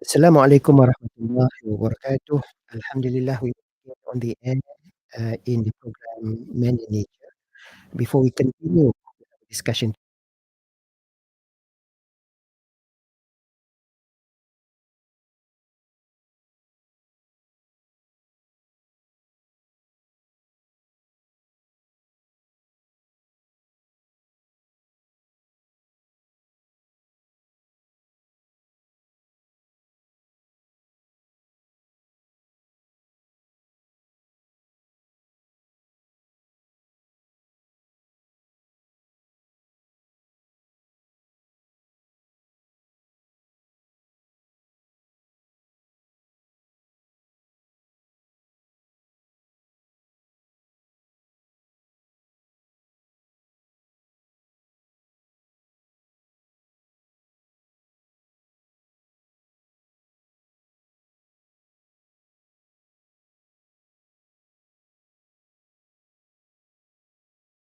Assalamualaikum warahmatullahi wabarakatuh. Alhamdulillah, we are on the air in the program Men in Nature. Before we continue the discussion,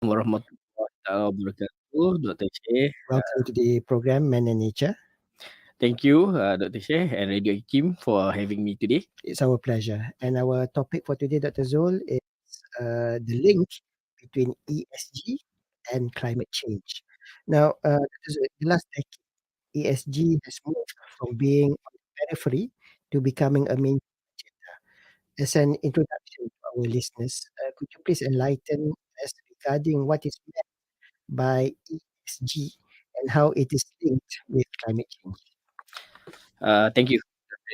Warahmatullahi taala wabarakatuh, Dr. Sheikh. welcome to the program Men in Nature. Thank you, Dr. Sheikh and Radio Kim for having me today. It's our pleasure. And our topic for today, Dr. Zul, is the link between ESG and climate change. Now, Dr. Zul, the last decade, ESG has moved from being on the periphery to becoming a main. As an introduction to our listeners, could you please enlighten us regarding what is meant by ESG and how it is linked with climate change? Thank you,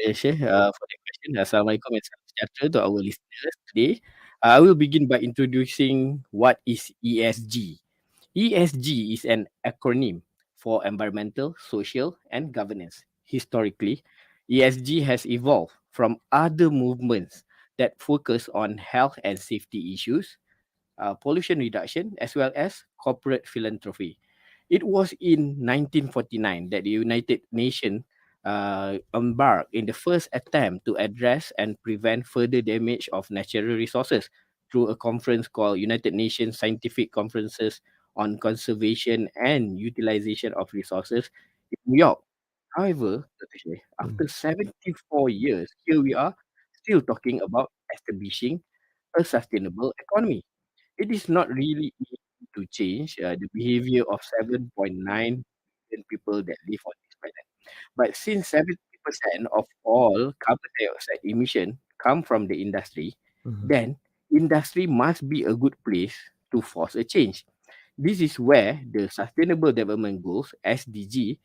Dr. Sheikh, for the question. Assalamualaikum and salam sejahtera to our listeners today. I will begin by introducing what is ESG. ESG is an acronym for environmental, social, and governance. Historically, ESG has evolved from other movements that focus on health and safety issues, pollution reduction, as well as corporate philanthropy. It was in 1949 that the United Nations embarked in the first attempt to address and prevent further damage of natural resources through a conference called United Nations Scientific Conferences on Conservation and Utilization of Resources in New York. However, Dr. Sheikh, Mm, after 74 years, here we are still talking about establishing a sustainable economy. It is not really easy to change the behavior of 7.9 billion people that live on this planet. But since 70% of all carbon dioxide emission come from the industry, mhm, then industry must be a good place to force a change. This is where the Sustainable Development Goals (SDG)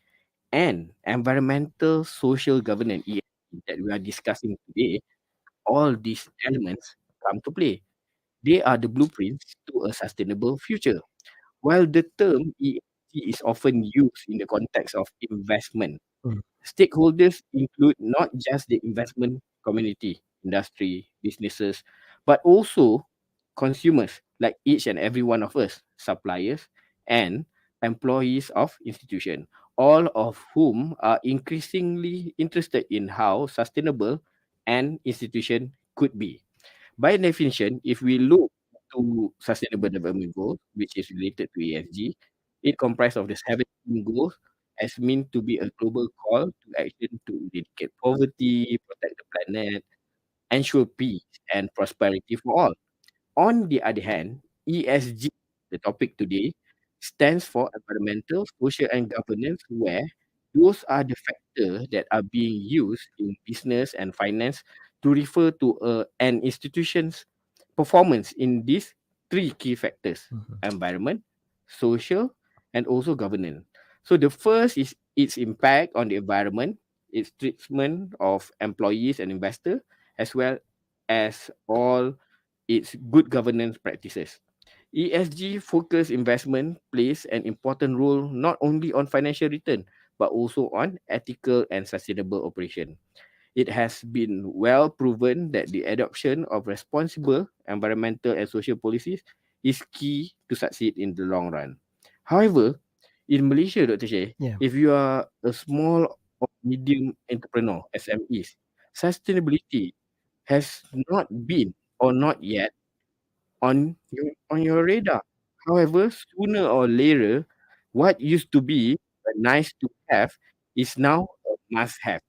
and environmental social governance (ESG) that we are discussing today, all these elements come to play. They are the blueprints to a sustainable future. While the term ESG is often used in the context of investment, mm, stakeholders include not just the investment community, industry, businesses, but also consumers like each and every one of us, suppliers, and employees of institution, all of whom are increasingly interested in how sustainable an institution could be. By definition, if we look to Sustainable Development Goals, which is related to ESG, it comprises of the 17 goals as meant to be a global call to action to eradicate poverty, protect the planet, ensure peace and prosperity for all. On the other hand, ESG, the topic today, stands for environmental, social, and governance, where those are the factors that are being used in business and finance to refer to an institution's performance in these three key factors: mhm, environment, social, and also governance. So the first is its impact on the environment, its treatment of employees and investors, as well as all its good governance practices. ESG focused investment plays an important role not only on financial return but also on ethical and sustainable operation. It has been well proven that the adoption of responsible environmental and social policies is key to succeed in the long run. However, in Malaysia, Dr. Shay, yeah. if you are a small or medium entrepreneur, SMEs, sustainability has not been or not yet on your radar. However, sooner or later, what used to be a nice to have is now a must have.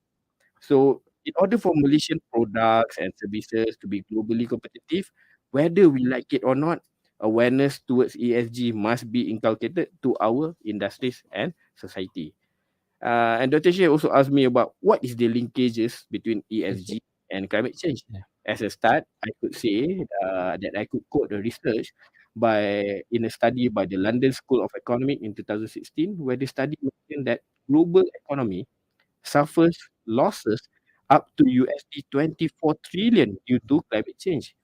So, in order for Malaysian products and services to be globally competitive, whether we like it or not, awareness towards ESG must be inculcated to our industries and society. And Dr. Shea also asked me about what is the linkages between Okay. ESG and climate change. Yeah. As a start, I could say that I could quote the research in a study by the London School of Economics in 2016, where the study mentioned that global economy suffers losses up to USD 24 trillion due to climate change.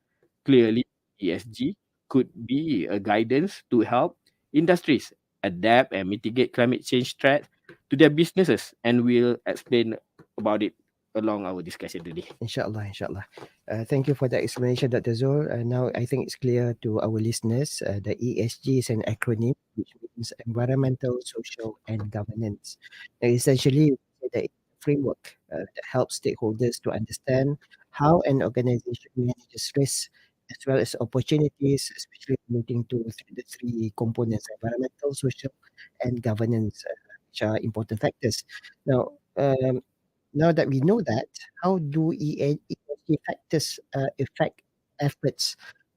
Clearly, ESG could be a guidance to help industries adapt and mitigate climate change threats to their businesses, and we'll explain about it along our discussion today. Inshallah, inshallah. Thank you for that explanation, Dr. Zul. Now, I think it's clear to our listeners the ESG is an acronym which means environmental, social, and governance. Now, essentially, we say that it's a framework that helps stakeholders to understand how an organization manages risks as well as opportunities, especially relating to the three components environmental, social, and governance, which are important factors. Now, now that we know that, how do ESG factors affect efforts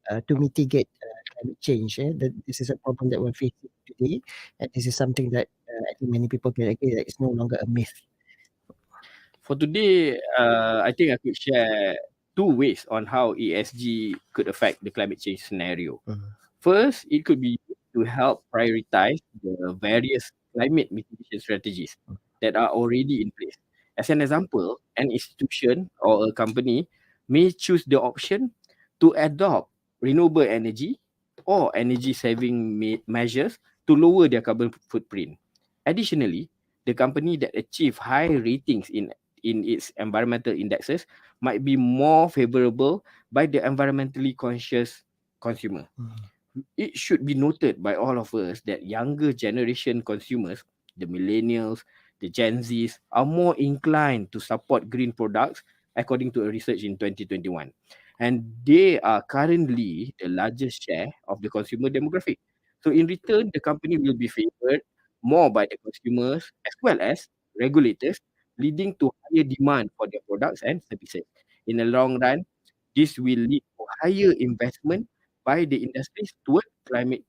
to mitigate climate change? This is a problem that we're facing today, and this is something that I think many people can agree that it's no longer a myth. For today, I think I could share two ways on how ESG could affect the climate change scenario. Mhm. First, it could be used to help prioritize the various climate mitigation strategies that are already in place. As an example, an institution or a company may choose the option to adopt renewable energy or energy saving measures to lower their carbon footprint. Additionally, the company that achieve high ratings in its environmental indexes might be more favorable by the environmentally conscious consumer. Mhm. It should be noted by all of us that younger generation consumers, the millennials, the Gen Zs, are more inclined to support green products according to a research in 2021. And they are currently the largest share of the consumer demographic. So in return, the company will be favored more by the consumers as well as regulators, leading to higher demand for their products and services. In the long run, this will lead to higher investment by the industries toward climate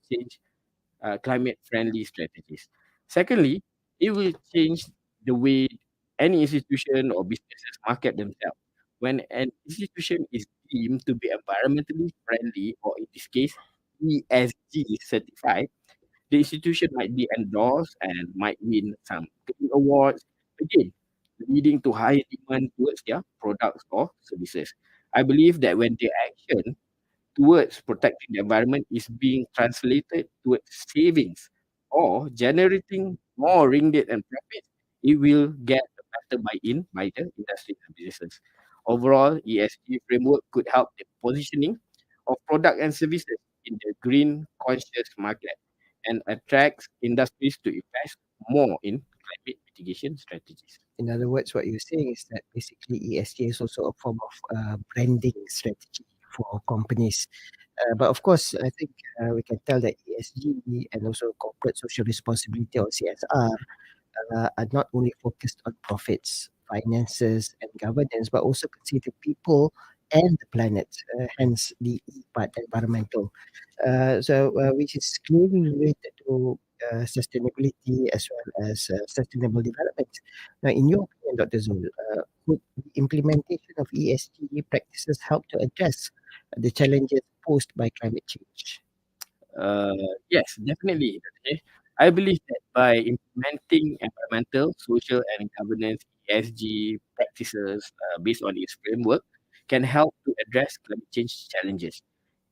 friendly strategies. Secondly, it will change the way any institution or businesses market themselves. When an institution is deemed to be environmentally friendly, or in this case, ESG certified, the institution might be endorsed and might win some green awards, again, leading to higher demand towards their products or services. I believe that when their action towards protecting the environment is being translated towards savings or generating more ringgit and profits, it will get a better buy-in by the industry and businesses. Overall, ESG framework could help the positioning of product and services in the green conscious market and attracts industries to invest more in climate mitigation strategies. In other words, what you're saying is that basically ESG is also a form of branding strategy for companies. But of course, I think we can tell that ESG and also corporate social responsibility or CSR are not only focused on profits, finances, and governance, but also consider people and the planet, hence the E part, environmental. Which is clearly related to sustainability as well as sustainable development. Now, in your opinion, Dr. Zul, could the implementation of ESG practices help to address the challenges posed by climate change? Uh, yes, definitely. Okay. I believe that by implementing environmental, social, and governance ESG practices based on its framework can help to address climate change challenges.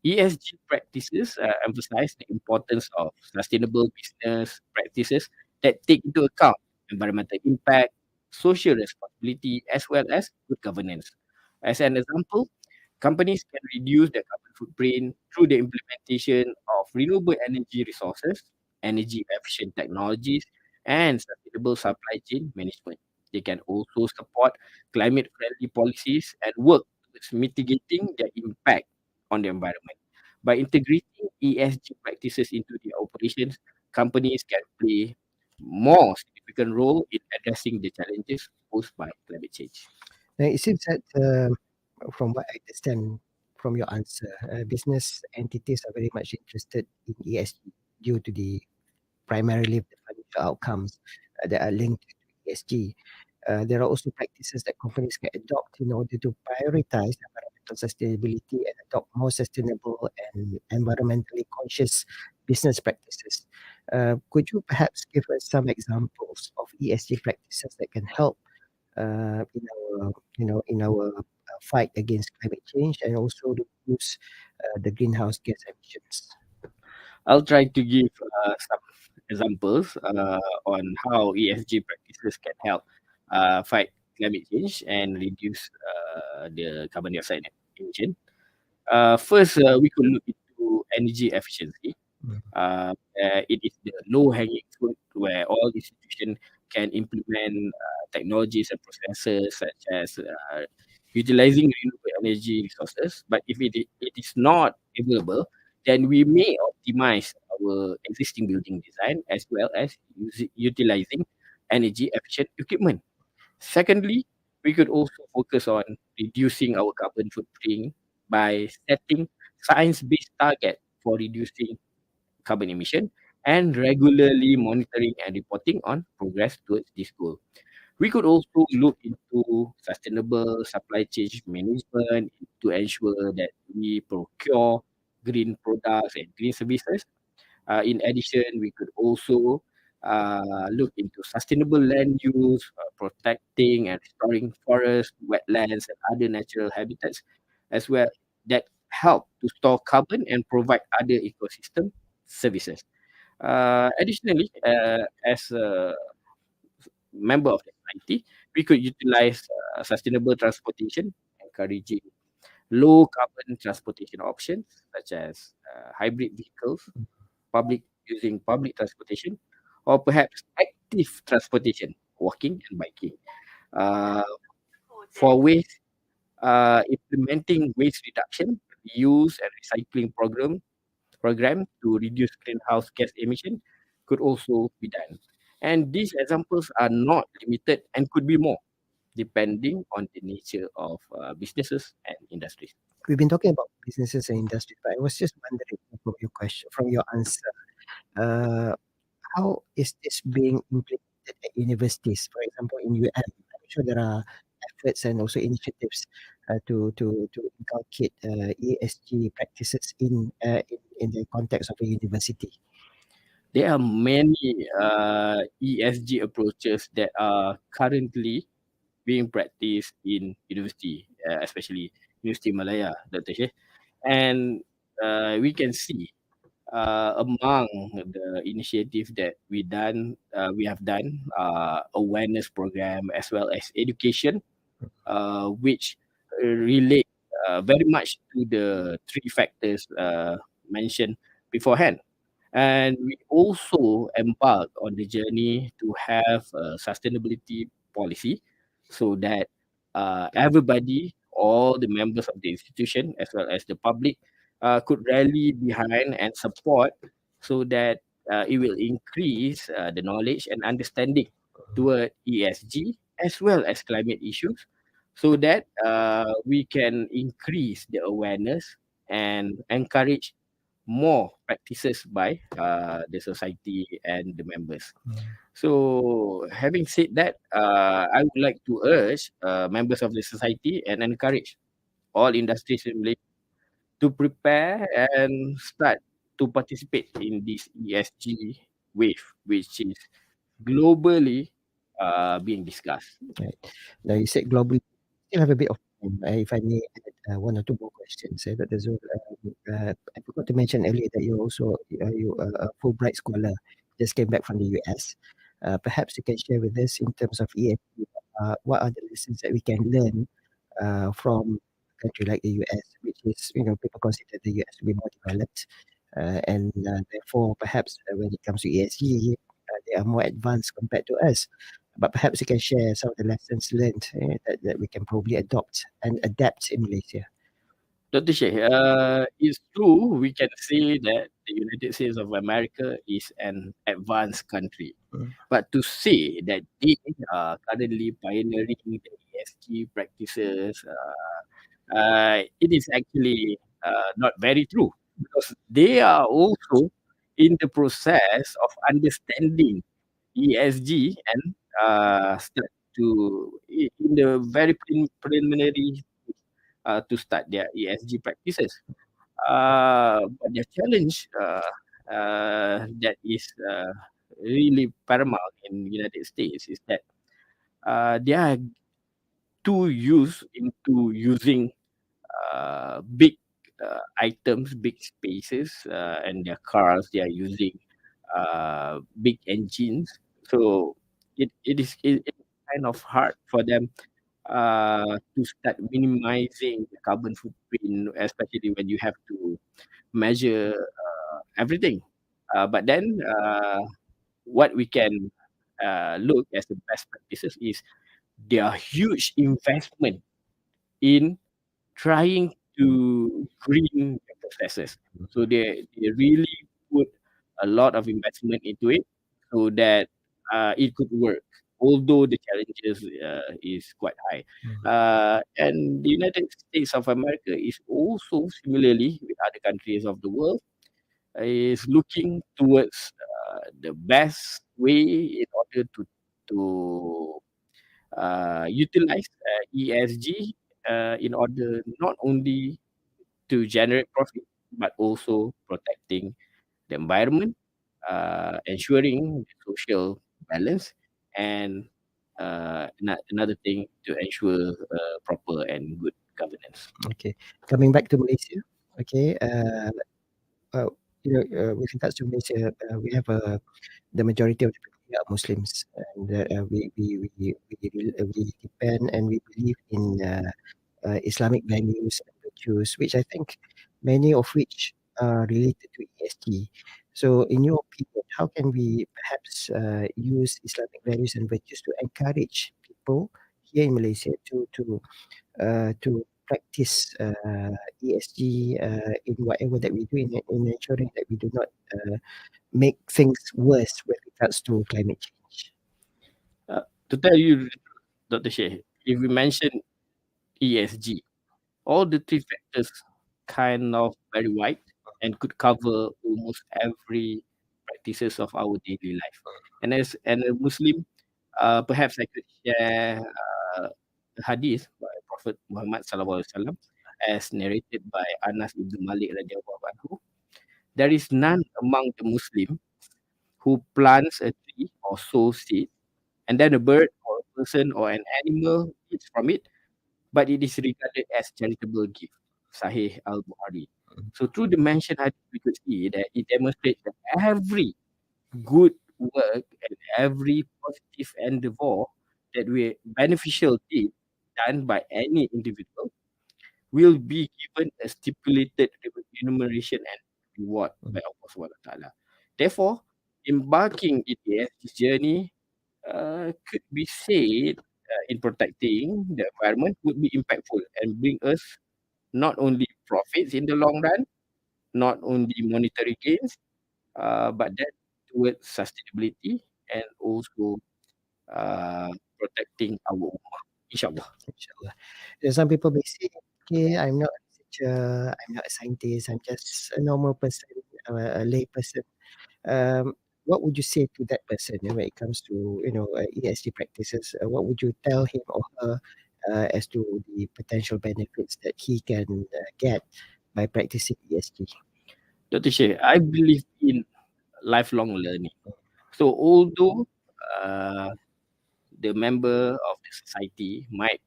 ESG practices emphasize the importance of sustainable business practices that take into account environmental impact, social responsibility, as well as good governance. As an example, companies can reduce their carbon footprint through the implementation of renewable energy resources, energy efficient technologies, and sustainable supply chain management. They can also support climate friendly policies and work towards mitigating their impact on the environment. By integrating ESG practices into their operations, companies can play more significant role in addressing the challenges posed by climate change. Now, it seems that from what I understand from your answer, business entities are very much interested in ESG due to the primarily the financial outcomes that are linked to ESG. There are also practices that companies can adopt in order to prioritize environmental sustainability and adopt more sustainable and environmentally conscious business practices. Could you perhaps give us some examples of ESG practices that can help in our, in our fight against climate change and also reduce the greenhouse gas emissions? I'll try to give some examples on how ESG practices can help fight climate change and reduce the carbon dioxide emission. First, we could look into energy efficiency. Mm. It is the low-hanging fruit where all institutions can implement technologies and processes such as utilizing renewable energy resources. But if it is not available, then we may optimize our existing building design as well as utilizing energy efficient equipment. Secondly, we could also focus on reducing our carbon footprint by setting science-based target for reducing carbon emission and regularly monitoring and reporting on progress towards this goal. We could also look into sustainable supply chain management to ensure that we procure green products and green services. In addition, we could also look into sustainable land use, protecting and restoring forests, wetlands, and other natural habitats, as well that help to store carbon and provide other ecosystem services. Additionally, as a member of the society, we could utilize sustainable transportation, encouraging low carbon transportation options such as hybrid vehicles, public using public transportation, or perhaps active transportation, walking and biking. Uh, for waste, implementing waste reduction, reuse and recycling program to reduce greenhouse gas emission could also be done. And these examples are not limited and could be more depending on the nature of businesses and industries. We've been talking about businesses and industries, but I was just wondering from your question, from your answer, uh, how is this being implemented at universities? For example, in UM, I'm sure there are efforts and also initiatives to inculcate ESG practices in the context of a university. There are many ESG approaches that are currently being practiced in university, especially University Malaya, Dr. Sheikh. And we can see among the initiative that we have done awareness program as well as education, which relate very much to the three factors mentioned beforehand. And we also embark on the journey to have a sustainability policy so that everybody, all the members of the institution, as well as the public, could rally behind and support so that it will increase the knowledge and understanding toward ESG as well as climate issues so that we can increase the awareness and encourage more practices by the society and the members. So, having said that, I would like to urge members of the society and encourage all industries in Malaysia to prepare and start to participate in this ESG wave, which is globally being discussed. Right. Now you said globally, still have a bit of time. If I may add one or two more questions. Dr. Zul, I forgot to mention earlier that you're also you a Fulbright scholar, just came back from the US. Perhaps you can share with us in terms of ESG, what are the lessons that we can learn from a country like the US, which is, people consider the US to be more developed, and therefore perhaps when it comes to ESG, they are more advanced compared to us. But perhaps you can share some of the lessons learned that we can probably adopt and adapt in Malaysia. Dr. Sheikh, it's true we can say that the United States of America is an advanced country. Mm. But to say that they are currently pioneering the ESG practices, it is actually not very true because they are also in the process of understanding ESG and start to in the very preliminary to start their ESG practices. But the challenge that is really paramount in United States is that they are too used into using big items, big spaces, and their cars. They are using big engines, so it's kind of hard for them to start minimizing the carbon footprint, especially when you have to measure everything. But then what we can look as the best practices is their huge investment in trying to green the processes. So they really put a lot of investment into it so that it could work. Although the challenges is quite high, and the United States of America is also similarly with other countries of the world is looking towards the best way in order to utilize ESG in order not only to generate profit but also protecting the environment, ensuring the social balance, and another thing to ensure proper and good governance. Okay. Coming back to Malaysia, okay, uh, with regards to Malaysia, we have the majority of the people here are Muslims, and we depend and we believe in Islamic values and virtues, which I think many of which are related to ESG. So, in your opinion, how can we perhaps use Islamic values and virtues to encourage people here in Malaysia to practice ESG in whatever that we do in ensuring that we do not make things worse with regards to climate change? To tell you, Dr. Sheikh, if we mention ESG, all the three factors kind of very wide and could cover almost every practices of our daily life. And as a Muslim, perhaps I could share a hadith by Prophet Muhammad sallallahu alaihi wasallam, as narrated by Anas ibn Malik radhiyallahu anhu. There is none among the Muslim who plants a tree or sows seed, and then a bird or a person or an animal eats from it, but it is regarded as charitable gift. Sahih Al-Bukhari. So through the mentioned hadith, we could see that it demonstrates that every good work and every positive endeavor that we beneficial deed done by any individual will be given a stipulated remuneration and reward by Allah Subhanahu wa Taala. Therefore, embarking in this journey could be said in protecting the environment would be impactful and bring us not only profits in the long run, not only monetary gains, but that towards sustainability and also protecting our ummah, inshallah. Inshallah. Some people may say, okay, I'm not a researcher, I'm not a scientist, I'm just a normal person, a lay person. What would you say to that person when it comes to ESG practices? What would you tell him or her as to the potential benefits that he can get by practicing ESG? Dr. Sheikh, I believe in lifelong learning. So although uh, the member of the society might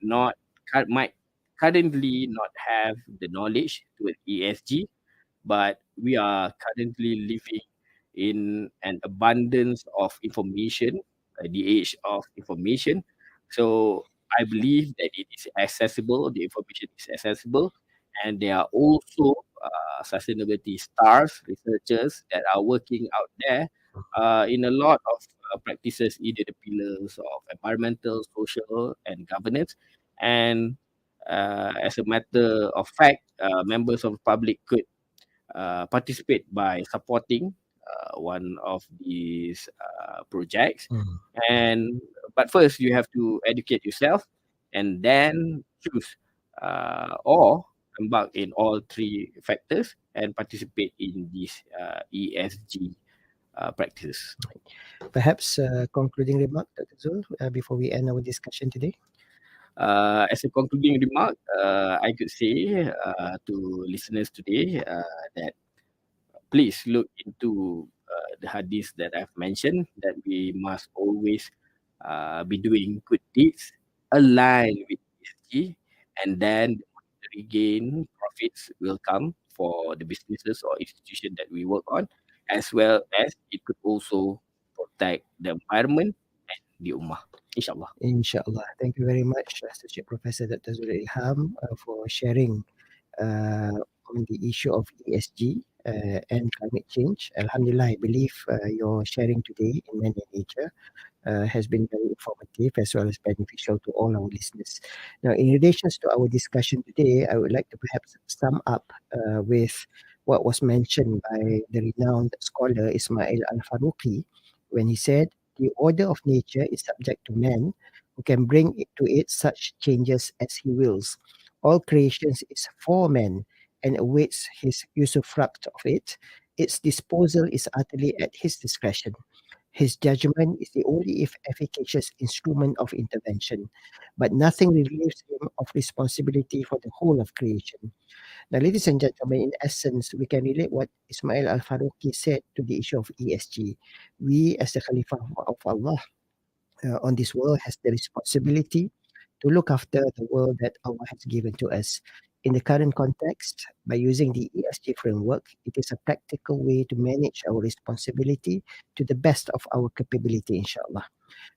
currently not have the knowledge to ESG, but we are currently living in an abundance of information, the age of information. So I believe that it is accessible, the information is accessible, and there are also sustainability stars, researchers that are working out there in a lot of practices, either the pillars of environmental, social, and governance. And as a matter of fact, members of the public could participate by supporting one of these projects. Mm. And but first, you have to educate yourself and then choose or embark in all three factors and participate in these ESG practices. Perhaps concluding remark, Dr. Zul, before we end our discussion today. As a concluding remark, I could say to listeners today that please look into the hadith that I've mentioned, that we must always be doing good deeds aligned with ESG, and then the monetary gain profits will come for the businesses or institution that we work on, as well as it could also protect the environment and the ummah. Inshallah. Inshallah. Thank you very much, Associate Professor Dr. Zul Ilham, for sharing on the issue of ESG and climate change. Alhamdulillah, I believe your sharing today in Man and Nature has been very informative as well as beneficial to all our listeners. Now, in relation to our discussion today, I would like to perhaps sum up with what was mentioned by the renowned scholar Ismail Al-Faruqi when he said, the order of nature is subject to man who can bring it to it such changes as he wills. All creations is for man and awaits his usufruct of it. Its disposal is utterly at his discretion. His judgment is the only if efficacious instrument of intervention, but nothing relieves him of responsibility for the whole of creation. Now, ladies and gentlemen, in essence, we can relate what Ismail Al Faruqi said to the issue of ESG. We, as the Khalifa of Allah on this world, has the responsibility to look after the world that Allah has given to us. In the current context, by using the ESG framework, it is a practical way to manage our responsibility to the best of our capability, inshallah.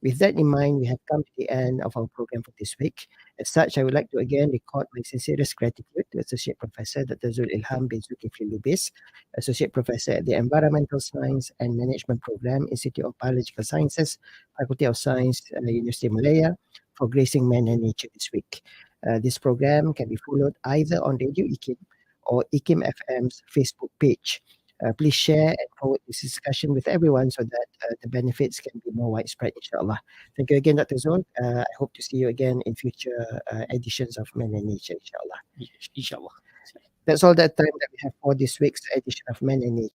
With that in mind, we have come to the end of our program for this week. As such, I would like to again record my sincerest gratitude to Associate Professor Dr. Zul Ilham bin Zulkifli Lubis, Associate Professor at the Environmental Science and Management Program, Institute of Biological Sciences, Faculty of Science, University of Malaya, for gracing Man and Nature this week. This program can be followed either on Radio IKIM or IKIM FM's Facebook page. Please share and forward this discussion with everyone so that the benefits can be more widespread, inshallah. Thank you again, Dr. Zul. I hope to see you again in future editions of Men and Nature, inshallah. Inshallah. That's all that time that we have for this week's edition of Men and Nature.